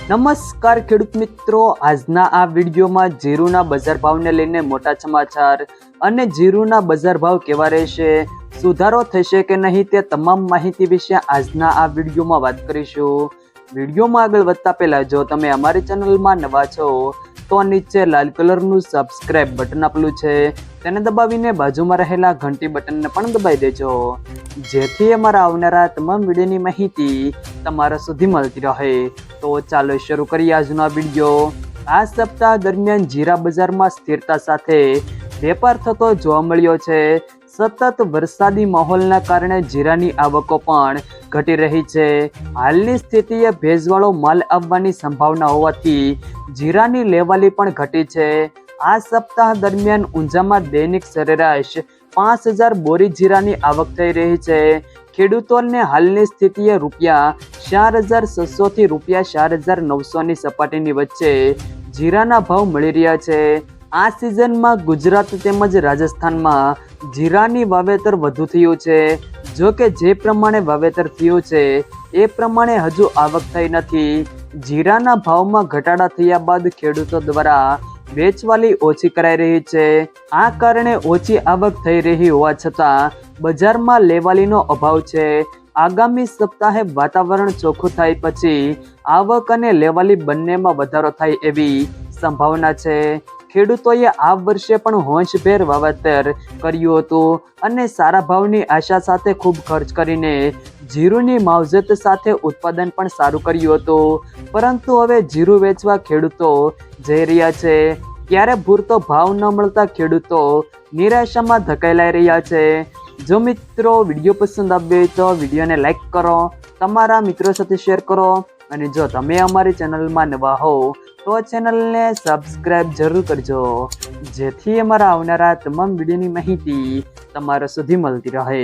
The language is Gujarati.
નમસ્કાર ખેડૂત મિત્રો, આજના આ વિડીયોમાં જીરુના બજાર ભાવને લઈને મોટા સમાચાર અને જીરુના બજાર ભાવ કેવા રહેશે, સુધારો થશે કે નહીં તે તમામ માહિતી વિશે આજના આ વિડીયોમાં વાત કરીશું। વિડીયોમાં આગળ વધતા પહેલા જો તમે અમારી ચેનલમાં નવા છો તો નીચે લાલ કલરનું સબસ્ક્રાઇબ બટન આપેલું છે તેને દબાવીને બાજુમાં રહેલા ઘંટી બટનને પણ દબાવી દેજો, જેથી અમારા આવનારા તમામ વિડીયોની માહિતી તમારા સુધી મળતી રહે। તો ચાલો શરૂ કરીએ આજનો આ વિડીયો। આ સપ્તાહ દરમિયાન જીરા બજારમાં સ્થિરતા સાથે વેપાર થતો જોવા મળ્યો છે। સતત વરસાદી માહોલના કારણે જીરાની આવકો પણ ઘટી રહી છે। હાલની સ્થિતિએ ભેજવાળો માલ આવવાની સંભાવના હોવાથી જીરાની લેવાલી પણ ઘટી છે। આ સપ્તાહ દરમિયાન ઊંઝામાં દૈનિક સરેરાશ 5000 બોરી જીરાની આવક થઈ રહી છે। ખેડૂતોને હાલની સ્થિતિએ ₹4600 થી ₹4900 ની સપાટીની વચ્ચે જીરાના ભાવ મળી રહ્યા છે। આ સિઝનમાં ગુજરાત તેમજ રાજસ્થાનમાં જીરાની વાવેતર વધુ થયું છે। જો કે જે પ્રમાણે વાવેતર થયું છે એ પ્રમાણે હજુ આવક થઈ નથી। જીરાના ભાવમાં ઘટાડા થયા બાદ ખેડૂતો દ્વારા વેચવાલી ઓછી કરાઈ રહી છે। આ કારણે ઓછી આવક થઈ રહી હોવા છતાં બજારમાં લેવાલીનો અભાવ છે। આગામી સપ્તાહે વાતાવરણ ચોખ્ખું થાય પછી આવક અને લેવાલી બંનેમાં વધારો થાય એવી સંભાવના છે। ખેડૂતોએ આ વર્ષે પણ હોંશભેર વાવેતર કર્યું હતું અને સારા ભાવની આશા સાથે ખૂબ ખર્ચ કરીને જીરુની માવજત સાથે ઉત્પાદન પણ સારું કર્યું હતું, પરંતુ હવે જીરું વેચવા ખેડૂતો જઈ રહ્યા છે ત્યારે પૂરતો ભાવ ન મળતા ખેડૂતો નિરાશામાં ધકેલાઈ રહ્યા છે। જો મિત્રો વિડીયો પસંદ આવે તો વિડીયોને લાઈક કરો, તમારા મિત્રો સાથે શેર કરો અને જો તમે અમારી ચેનલમાં નવા હો તો ચેનલને સબસ્ક્રાઇબ જરૂર કરજો, જેથી અમારા આવનારા તમામ વિડીયોની માહિતી તમારા સુધી મળતી રહે।